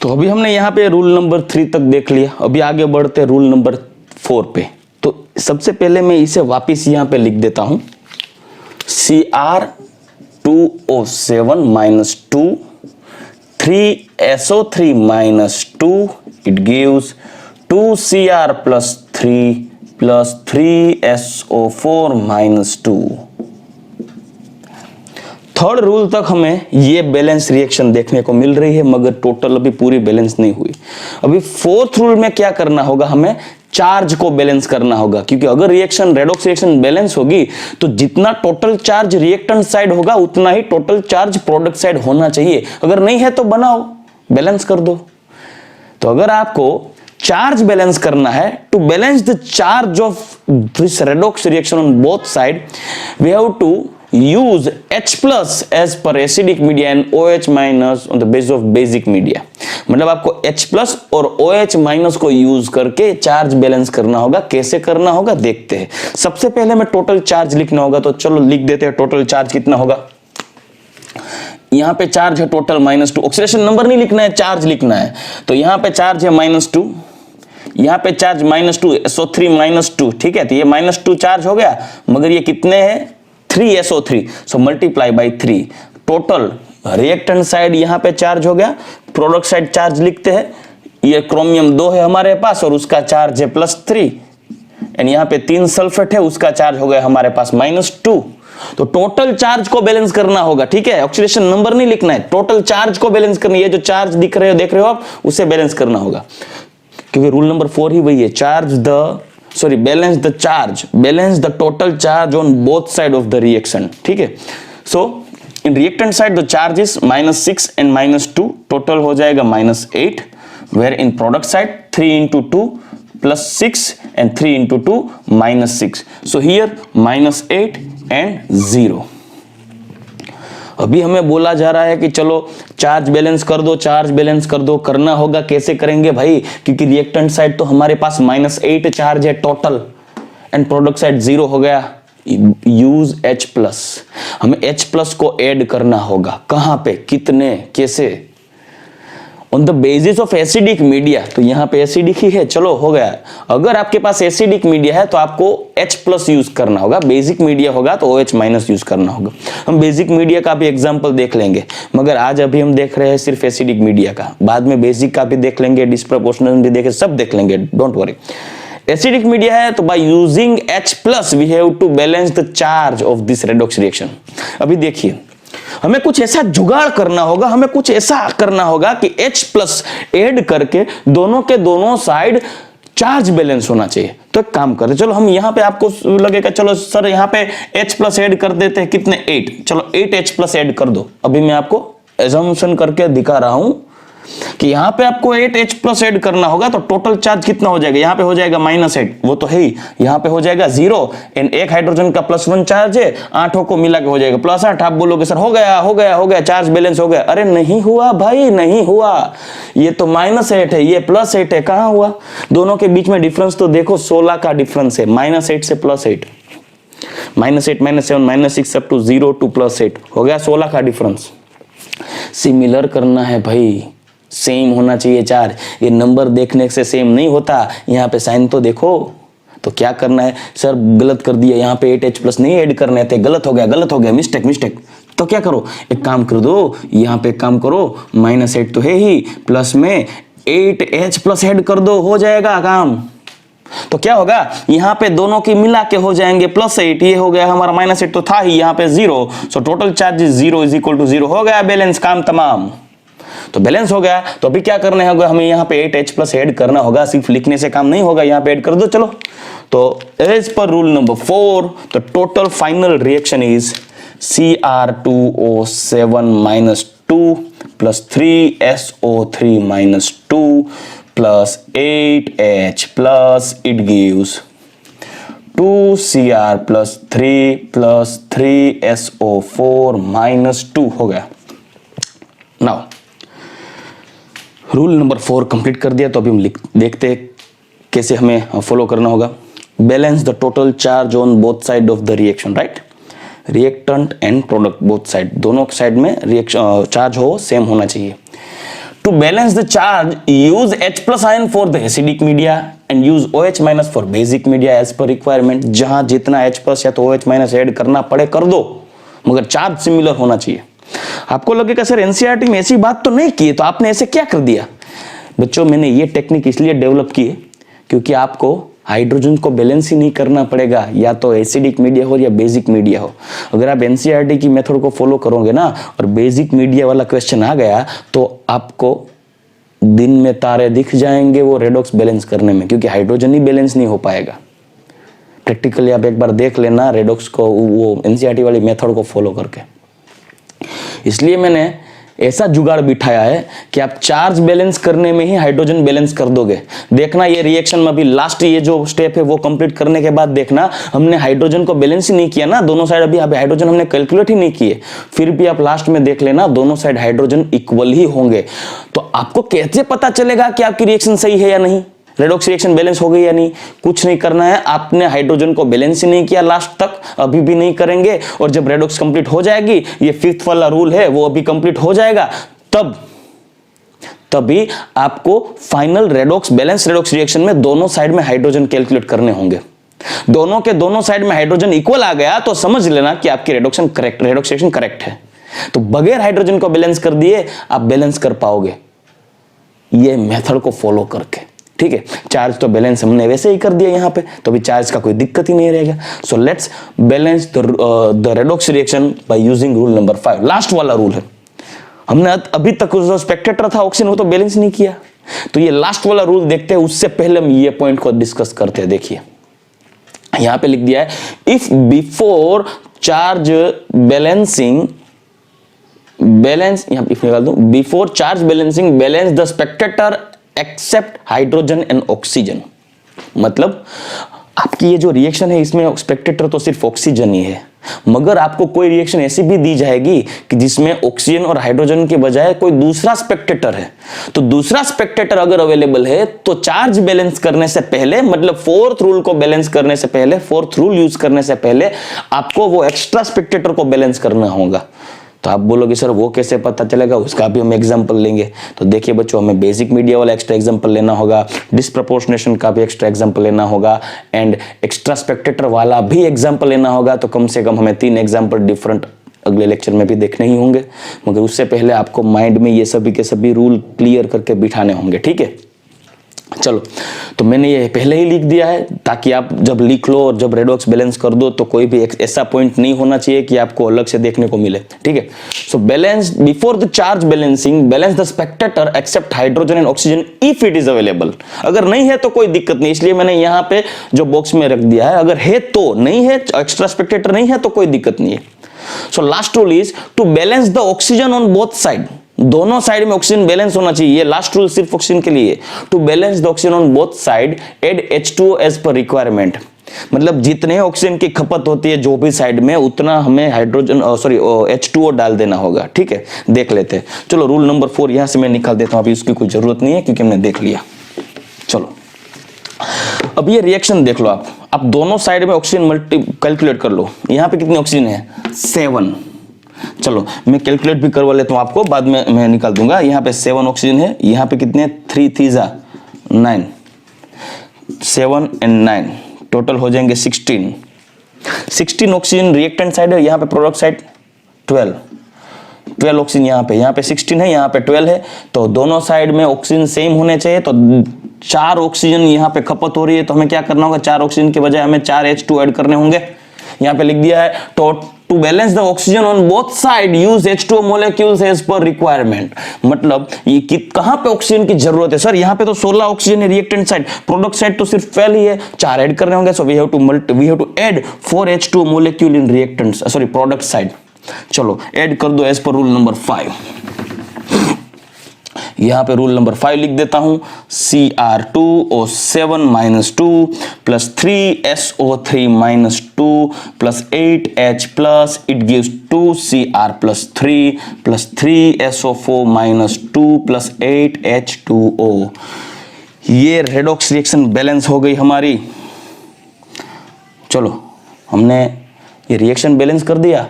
तो अभी हमने यहां पे रूल नंबर 3 तक देख लिया, अभी आगे बढ़ते हैं रूल नंबर 4 पे। तो सबसे पहले मैं इसे वापिस यहां पे लिख देता हूं, Cr2O7 - 2 3SO3 - 2 it gives 2Cr plus 3 plus 3SO4 minus 2। Third rule तक हमें ये बैलेंस रिएक्शन देखने को मिल रही है, मगर टोटल अभी पूरी बैलेंस नहीं हुई। अभी फोर्थ रूल में क्या करना होगा, हमें चार्ज को बैलेंस करना होगा, क्योंकि अगर रिएक्शन रेडॉक्स रिएक्शन बैलेंस होगी तो जितना टोटल चार्ज रिएक्टेंट साइड होगा उतना ही टोटल चार्ज प्रोडक्ट साइड होना चाहिए। अगर नहीं है तो बनाओ, बैलेंस कर दो। तो अगर आपको चार्ज बैलेंस करना है, to balance the charge of this redox reaction on both side, we have to use H plus as per acidic media and OH minus on the basis of basic media। मतलब आपको H plus और OH minus को use करके charge balance करना होगा। कैसे करना होगा देखते हैं। सबसे पहले में टोटल चार्ज लिखना होगा, तो चलो लिख देते हैं टोटल चार्ज कितना होगा। यहाँ पे चार्ज है टोटल -2, ऑक्सीडेशन नंबर नहीं लिखना है, चार्ज लिखना है। तो यहाँ पे चार्ज है -2, यहाँ पे चार्ज -2, SO3 -2, ठीक है। तो ये -2 चार्ज हो गया, मगर ये कितने हैं 3SO3, so multiply by 3। Total reactant side यहाँ पे चार्ज हो गया, प्रोडक्ट साइड चार्ज लिखते हैं। ये क्रोमियम 2 है हमारे पास और उसका चार्ज है +3 एंड यहाँ पे 3 सल्फेट है, उसका चार्ज हो गया हमारे पास -2। तो टोटल चार्ज को बैलेंस करना होगा, ठीक है, ऑक्सीडेशन नंबर नहीं लिखना है, टोटल चार्ज को बैलेंस करना है। ये जो चार्ज दिख रहे हो, देख रहे हो आप, उसे बैलेंस करना होगा, क्योंकि रूल नंबर 4 ही वही है, balance the charge, balance the total charge on both side of the reaction, ठीक है। So in reactant side the charge is -6 and -2, total हो जाएगा -8, where in product side 3 into 2 plus 6 and 3 into 2 -6. So here -8 and 0. अभी हमें बोला जा रहा है कि चलो चार्ज बैलेंस कर दो, चार्ज बैलेंस कर दो। करना होगा, कैसे करेंगे भाई, क्योंकि रिएक्टेंट साइड तो हमारे पास -8 चार्ज है टोटल एंड प्रोडक्ट साइड 0 हो गया। यूज H+, हमें H+ को ऐड करना होगा। कहां पे, कितने, कैसे, on the basis of acidic media. तो यहाँ पे एसिडिक ही है, चलो हो गया। अगर आपके पास एसिडिक मीडिया है तो आपको H+ यूज करना होगा, बेसिक मीडिया होगा तो OH- यूज करना होगा। हम बेसिक मीडिया का भी एग्जांपल देख लेंगे, मगर आज अभी हम देख रहे हैं सिर्फ एसिडिक मीडिया का, बाद में बेसिक का भी देख लेंगे, डिस्प्रोपोर्शनल भी देखें, सब देख लेंगे, डोंट वरी। एसिडिक मीडिया है तो by using H+ we have to balance the charge of this redox reaction. अभी देखिए, हमें कुछ ऐसा जुगाड़ करना होगा, हमें कुछ ऐसा करना होगा कि H+ ऐड करके दोनों के दोनों साइड चार्ज बैलेंस होना चाहिए। तो एक काम करते, चलो हम यहां पे, आपको लगेगा चलो सर यहां पे H+ ऐड कर देते हैं, कितने, 8, चलो 8 H+ ऐड कर दो। अभी मैं आपको एजम्पशन करके दिखा रहा हूं कि यहां पे आपको 8 H+ ऐड करना होगा, तो टोटल चार्ज कितना हो जाएगा, यहां पे हो जाएगा -8, वो तो है ही, यहां पे हो जाएगा 0 एंड एक हाइड्रोजन का +1 चार्ज है, 8 को मिला के हो जाएगा +8। आप बोलोगे सर हो गया, चार्ज बैलेंस हो गया। अरे नहीं हुआ भाई, नहीं हुआ, ये तो -8 है, ये +8 है, कहां हुआ? दोनों के बीच में डिफरेंस तो देखो, 16 का डिफरेंस है, -8 से +8, -8 -7 -6 अप टू 0 to +8 हो गया, 16 का डिफरेंस। सिमिलर करना है भाई, सेम होना चाहिए चार्ज। ये नंबर देखने से सेम नहीं होता, यहाँ पे साइन तो देखो। तो क्या करना है, सर गलत कर दिया, यहाँ पे 8 H+ नहीं ऐड करने थे, गलत हो गया, मिस्टेक। तो क्या करो, एक काम कर दो, यहाँ पे काम करो, -8 तो है ही, प्लस में 8 H+ ऐड कर दो, हो जाएगा काम। तो क्या होगा, यहाँ पे दोनों की मिला के हो जाएंगे +8, ये हो गया हमारा -8 तो था ही, यहाँ पे 0, so total charge 0 is equal to 0, हो गया बैलेंस, काम तमाम। तो बैलेंस हो गया। तो अभी क्या करना होगा, हमें यहाँ पे 8 H+ ऐड करना होगा, सिर्फ लिखने से काम नहीं होगा, यहाँ पे ऐड कर दो। चलो, तो as per rule number 4 the total final reaction is Cr2O7 -2 plus 3SO3 -2 plus 8H plus it gives 2Cr plus 3 plus 3SO4 -2 हो गया। नाउ रूल नंबर 4 कंप्लीट कर दिया, तो अभी हम देखते हैं कैसे हमें फॉलो करना होगा। Balance the total charge on both side of the reaction, right, reactant and product both side, दोनों साइड में रिएक्शन चार्ज हो सेम होना चाहिए। To balance the charge use H+ ion for the acidic media and use OH- for basic media as per requirement. जहां जितना H+ या तो OH- add करना पड़े कर दो, मगर चार्ज सिमिलर होना चाहिए। आपको लगेगा सर एनसीईआरटी में ऐसी बात तो नहीं की है, तो आपने ऐसे क्या कर दिया? बच्चों, मैंने ये टेक्निक इसलिए डेवलप की है क्योंकि आपको हाइड्रोजन को बैलेंस ही नहीं करना पड़ेगा, या तो एसिडिक मीडिया हो या बेसिक मीडिया हो। अगर आप एनसीईआरटी की मेथड को फॉलो करोगे ना, और बेसिक मीडिया वाला क्वेश्चन आ गया, तो आपको दिन में तारे दिख जाएंगे वो रेडॉक्स बैलेंस करने में, क्योंकि हाइड्रोजन ही बैलेंस नहीं हो पाएगा। प्रैक्टिकली आप एक बार देख लेना रेडॉक्स को, वो एनसीईआरटी वाली मेथड को फॉलो करके। इसलिए मैंने ऐसा जुगाड़ बिठाया है कि आप चार्ज बैलेंस करने में ही हाइड्रोजन बैलेंस कर दोगे। देखना ये रिएक्शन में अभी लास्ट ये जो स्टेप है वो कंप्लीट करने के बाद देखना, हमने हाइड्रोजन को बैलेंस ही नहीं किया ना, दोनों साइड अभी हाइड्रोजन हमने कैलकुलेट ही नहीं किए, फिर भी आप लास्ट में देख लेना दोनों साइड हाइड्रोजन इक्वल ही होंगे। तो आपको कैसे पता चलेगा कि आपकी रिएक्शन सही है या नहीं, रेडॉक्स रिएक्शन बैलेंस हो गई या नहीं? कुछ नहीं करना है, आपने हाइड्रोजन को बैलेंस ही नहीं किया लास्ट तक, अभी भी नहीं करेंगे, और जब रेडॉक्स कंप्लीट हो जाएगी, ये 5th वाला रूल है वो अभी कंप्लीट हो जाएगा, तभी आपको final redox balance redox reaction में दोनों साइड में हाइड्रोजन कैलकुलेट करने होंगे। दोनों के दोनों साइड में हाइड्रोजन इक्वल आ गया तो समझ लेना कि आपकी रेडॉक्स रिएक्शन करेक्ट है। तो बगैर हाइड्रोजन को बैलेंस कर दिए आप बैलेंस कर पाओगे, ये मेथड को फॉलो करके, ठीक है, चार्ज तो बैलेंस हमने वैसे ही कर दिया यहाँ पे, तो अभी चार्ज का कोई दिक्कत ही नहीं रहेगा। So let's balance the redox reaction by using rule number 5। Last वाला रूल है, हमने अभी तक जो स्पेक्टेटर था ऑक्सीजन वो तो बैलेंस नहीं किया, तो ये लास्ट वाला रूल देखते हैं, उससे पहले हम ये पॉइंट को डिस्कस करते हैं। देखिए यहां पे लिख दिया है, if before charge balancing balance, यहां पे निकाल दो, before charge balancing balance the spectator except hydrogen and oxygen. मतलब आपकी ये जो रिएक्शन है इसमें स्पेक्टेटर तो सिर्फ ऑक्सीजन ही है, मगर आपको कोई रिएक्शन ऐसी भी दी जाएगी कि जिसमें ऑक्सीजन और हाइड्रोजन के बजाय कोई दूसरा स्पेक्टेटर है, तो दूसरा स्पेक्टेटर अगर अवेलेबल है तो चार्ज बैलेंस करने से पहले, मतलब फोर्थ रूल को बैलेंस करने से पहले, फोर्थ रूल यूज करने से पहले आपको वो एक्स्ट्रा स्पेक्टेटर को बैलेंस करना होगा। तो आप बोलोगे सर वो कैसे पता चलेगा, उसका भी हम एग्जांपल लेंगे। तो देखिए बच्चों, हमें बेसिक मीडिया वाला एक्स्ट्रा एग्जांपल लेना होगा, डिस्प्रपोर्शनेशन का भी एक्स्ट्रा एग्जांपल लेना होगा, एंड एक्स्ट्रा स्पेक्टेटर वाला भी एग्जांपल लेना होगा। तो कम से कम हमें 3 एग्जांपल डिफरेंट अगले लेक्चर में भी देखने ही होंगे, मगर उससे पहले आपको माइंड में ये सभी के सभी रूल क्लियर करके बिठाने होंगे, ठीक है। चलो, तो मैंने ये पहले ही लिख दिया है ताकि आप जब लिख लो और जब रेडॉक्स बैलेंस कर दो तो कोई भी ऐसा पॉइंट नहीं होना चाहिए कि आपको अलग से देखने को मिले, ठीक है। So balance before the charge balancing balance the spectator except hydrogen and oxygen if it is available. अगर नहीं है तो कोई दिक्कत नहीं, इसलिए मैंने यहाँ पे जो बॉक्स में रख दिया है, अगर है तो, नहीं है, एक्स्ट्रा स्पेक्टेटर नहीं है तो कोई दिक्कत नहीं है। So last rule is to balance the oxygen on both side. दोनों साइड में ऑक्सीजन बैलेंस होना चाहिए, ये लास्ट रूल सिर्फ ऑक्सीजन के लिए। To balance the oxygen on both side add H2O as per requirement. मतलब जितने ऑक्सीजन की खपत होती है जो भी साइड में, उतना हमें हाइड्रोजन H2O डाल देना होगा, ठीक है। देख लेते हैं, चलो रूल नंबर 4 यहां से मैं निकाल देता हूं, अभी उसकी कोई जरूरत नहीं है क्योंकि हमने देख लिया। चलो अब ये रिएक्शन देख लो, आप दोनों साइड में ऑक्सीजन कैलकुलेट कर लो। यहां पे कितनी ऑक्सीजन है, 7। चलो मैं कैलकुलेट भी करवा लेता हूं, आपको बाद में मैं निकाल दूंगा। यहाँ पे 7 ऑक्सीजन है, यहाँ पे कितने, 3 3 9, 7 एंड 9 टोटल हो जाएंगे 16 ऑक्सीजन रिएक्टेंट साइड है, यहाँ पे प्रोडक्ट साइड 12 ऑक्सीजन यहाँ पे 16 है, यहाँ पे 12 है, तो दोनों साइड में ऑक्सीजन सेम होने चाहिए। तो 4 ऑक्सीजन यहाँ पे खपत हो रही है, तो हमें क्या करना होगा, 4 ऑक्सीजन के बजाय हमें 4 H2 ऐड करने होंगे। यहाँ पे लिख दिया है, to balance the oxygen on both side use H2O molecules as per requirement. मतलब ये कहां पे ऑक्सीजन की जरूरत है सर, यहाँ पे तो 16 ऑक्सीजन है रिएक्टेंट साइड, प्रोडक्ट साइड तो सिर्फ 12 ही है, 4 ऐड करने होंगे। So we have to add 4 H2O molecule in reactant product side. चलो ऐड कर दो एज पर रूल नंबर 5। यहां पे रूल नंबर 5 लिख देता हूं, Cr2O7 - 2 plus 3SO3 - 2 plus 8H plus, it gives 2Cr plus 3 plus 3SO4 - 2 plus 8H2O। ये redox reaction balance हो गई हमारी। चलो हमने ये रिएक्शन बैलेंस कर दिया,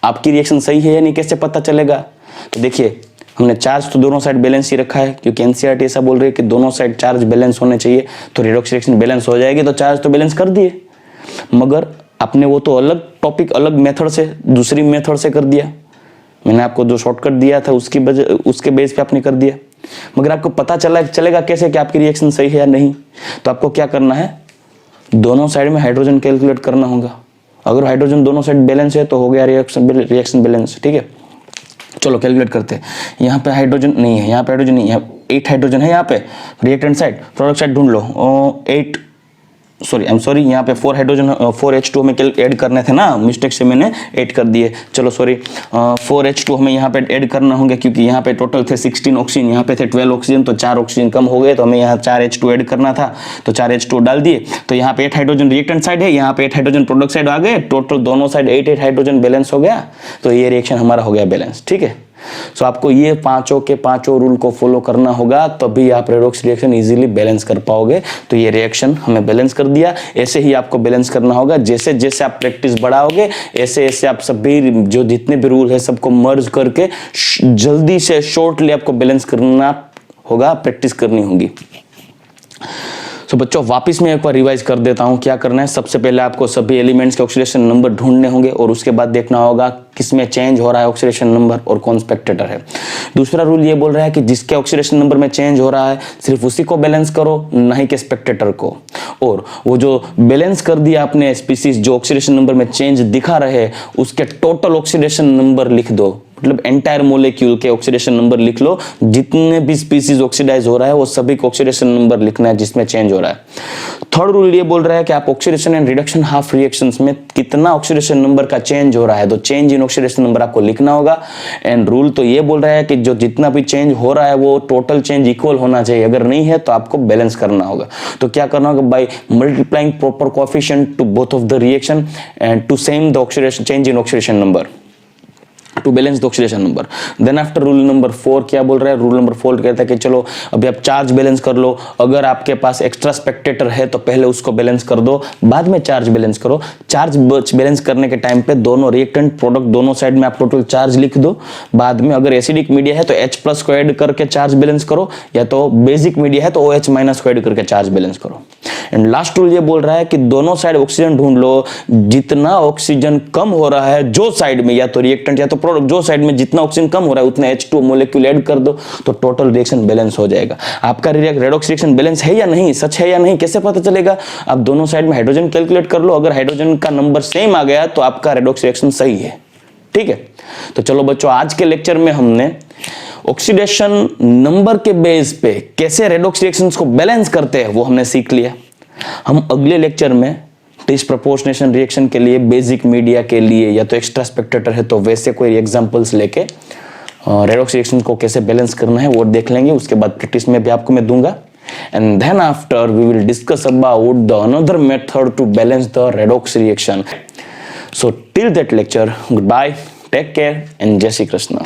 आपकी रिएक्शन सही है या नहीं कैसे पता चलेगा। तो देखिए हमने चार्ज तो दोनों साइड बैलेंस ही रखा है, क्योंकि एनसीईआरटी ऐसा बोल रही है कि दोनों साइड चार्ज बैलेंस होने चाहिए, तो रेडॉक्स रिएक्शन बैलेंस हो जाएगी, तो चार्ज तो बैलेंस कर दिए। मगर आपने वो तो अलग टॉपिक, अलग मेथड से, दूसरी मेथड से कर दिया। मैंने आपको जो शॉर्टकट दिया था उसके बेस पे आपने कर दिया, मगर आपको पता चलेगा कैसे कि आपकी रिएक्शन सही है या नहीं। तो आपको क्या करना है, दोनों साइड में हाइड्रोजन कैलकुलेट करना होगा। अगर हाइड्रोजन दोनों साइड बैलेंस है तो हो गया रिएक्शन बैलेंस, ठीक है। चलो कैलकुलेट करते हैं। यहाँ पे हाइड्रोजन नहीं है, यहाँ पे हाइड्रोजन नहीं है, 8 हाइड्रोजन है यहाँ पे रिएक्टेंट साइड, प्रोडक्ट साइड ढूंढ लो। 4 हाइड्रोजन 4 H2 में ऐड करने थे ना, मिस्टेक से मैंने ऐड कर दिए। चलो 4 H2 हमें यहाँ पे ऐड करना होंगे, क्योंकि यहाँ पे टोटल थे 16 ऑक्सीजन, यहाँ पे थे 12 ऑक्सीजन, तो 4 ऑक्सीजन कम हो गए, तो हमें यहाँ 4 H2 ऐड करना था, तो 4 H2 डाल दिए। तो यहाँ पे 8 हाइड्रोजन रिएक्टेंट साइड है, यहाँ पे 8 हाइड्रोजन प्रोडक्ट साइड आ गए, टोटल दोनों साइड 8 हाइड्रोजन बैलेंस हो गया। तो ये रिएक्शन हमारा हो गया बैलेंस, ठीक है। सो आपको ये पांचों के पांचों रूल को फॉलो करना होगा, तभी आप रेडॉक्स रिएक्शन इजीली बैलेंस कर पाओगे। तो ये रिएक्शन हमें बैलेंस कर दिया, ऐसे ही आपको बैलेंस करना होगा। जैसे जैसे आप प्रैक्टिस बढ़ाओगे, ऐसे ऐसे आप सभी जो जितने भी रूल है सबको मर्ज करके जल्दी से शॉर्टली आपको बैलेंस करना होगा, प्रैक्टिस करनी होगी। सो बच्चों वापस मैं एक बार रिवाइज कर देता हूं क्या करना है। सबसे पहले आपको सभी एलिमेंट्स के ऑक्सीडेशन नंबर ढूंढने होंगे और उसके बाद देखना होगा किसमें चेंज हो रहा है ऑक्सीडेशन नंबर और कौन स्पेक्टेटर है। दूसरा रूल ये बोल रहा है कि जिसके ऑक्सीडेशन नंबर में चेंज हो रहा है सिर्फ उसी को बैलेंस करो, नहीं कि स्पेक्टेटर को। और वो जो बैलेंस कर दिया आपने स्पीसीज जो ऑक्सीडेशन नंबर में चेंज दिखा रहे उसके टोटल ऑक्सीडेशन नंबर लिख दो, मतलब एंटायर मोलेक्यूल के ऑक्सीडेशन नंबर लिख लो। जितने भी स्पीसीज ऑक्सीडाइज हो रहा है वो सभी को ऑक्सीडेशन नंबर लिखना है जिसमें चेंज हो रहा है। थर्ड रूल ये बोल रहा है कि आप oxidation and reduction half reactions में कितना ऑक्सीडेशन नंबर का चेंज हो रहा है तो चेंज इन ऑक्सीडेशन नंबर आपको लिखना होगा। एंड रूल तो ये बोल रहा है कि जो जितना भी चेंज हो रहा है वो टोटल चेंज इक्वल होना चाहिए, अगर नहीं है तो आपको बैलेंस करना होगा। तो क्या करना होगा, by multiplying proper coefficient to both of the reaction and to same the oxidation change in oxidation number to balance the oxidation number. Then after rule number 4 क्या बोल रहा है, रूल नंबर 4 कहता है कि चलो अभी आप चार्ज बैलेंस कर लो। अगर आपके पास एक्स्ट्रा स्पेक्टेटर है तो पहले उसको बैलेंस कर दो, बाद में चार्ज बैलेंस करो। चार्ज बैलेंस करने के टाइम पे दोनों रिएक्टेंट प्रोडक्ट दोनों साइड में आप टोटल चार्ज लिख दो। बाद में अगर एसिडिक मीडिया है तो H+ को ऐड करके चार्ज बैलेंस करो, या तो बेसिक मीडिया है तो OH- को ऐड करके चार्ज बैलेंस करो। एंड लास्ट रूल ये बोल रहा है कि दोनों साइड ऑक्सीजन ढूंढ लो, जितना ऑक्सीजन कम हो रहा है जो साइड में, या तो रिएक्टेंट या तो प्रोडक्ट, जो साइड में जितना ऑक्सीजन कम हो रहा है उतना H2 मोलेक्यूल ऐड कर दो तो टोटल रिएक्शन बैलेंस हो जाएगा। आपका रेडॉक्स रिएक्शन बैलेंस है या नहीं, सच है या नहीं, कैसे पता चलेगा? आप दोनों साइड में हाइड्रोजन कैलकुलेट कर लो, अगर हाइड्रोजन का नंबर सेम आ गया तो आपका रेडॉक्स रिएक्शन सही है। ठीक है, तो चलो बच्चों आज के लेक्चर में हमने ऑक्सीडेशन नंबर के बेस पे कैसे रेडॉक्स रिएक्शंस को बैलेंस करते हैं वो हमने सीख लिया। हम अगले लेक्चर में डिस्प्रपोर्शनेशन रिएक्शन के लिए, बेसिक मीडिया के लिए, या तो एक्स्ट्रा स्पेक्टेटर है तो वैसे कोई एग्जांपल्स लेके रेडॉक्स रिएक्शन को कैसे बैलेंस करना है वो देख लेंगे। उसके बाद प्रैक्टिस में भी आपको मैं दूंगा। And then after we will discuss about the another method to balance the redox reaction. So till that lecture, good bye, take care and जय श्री कृष्ण।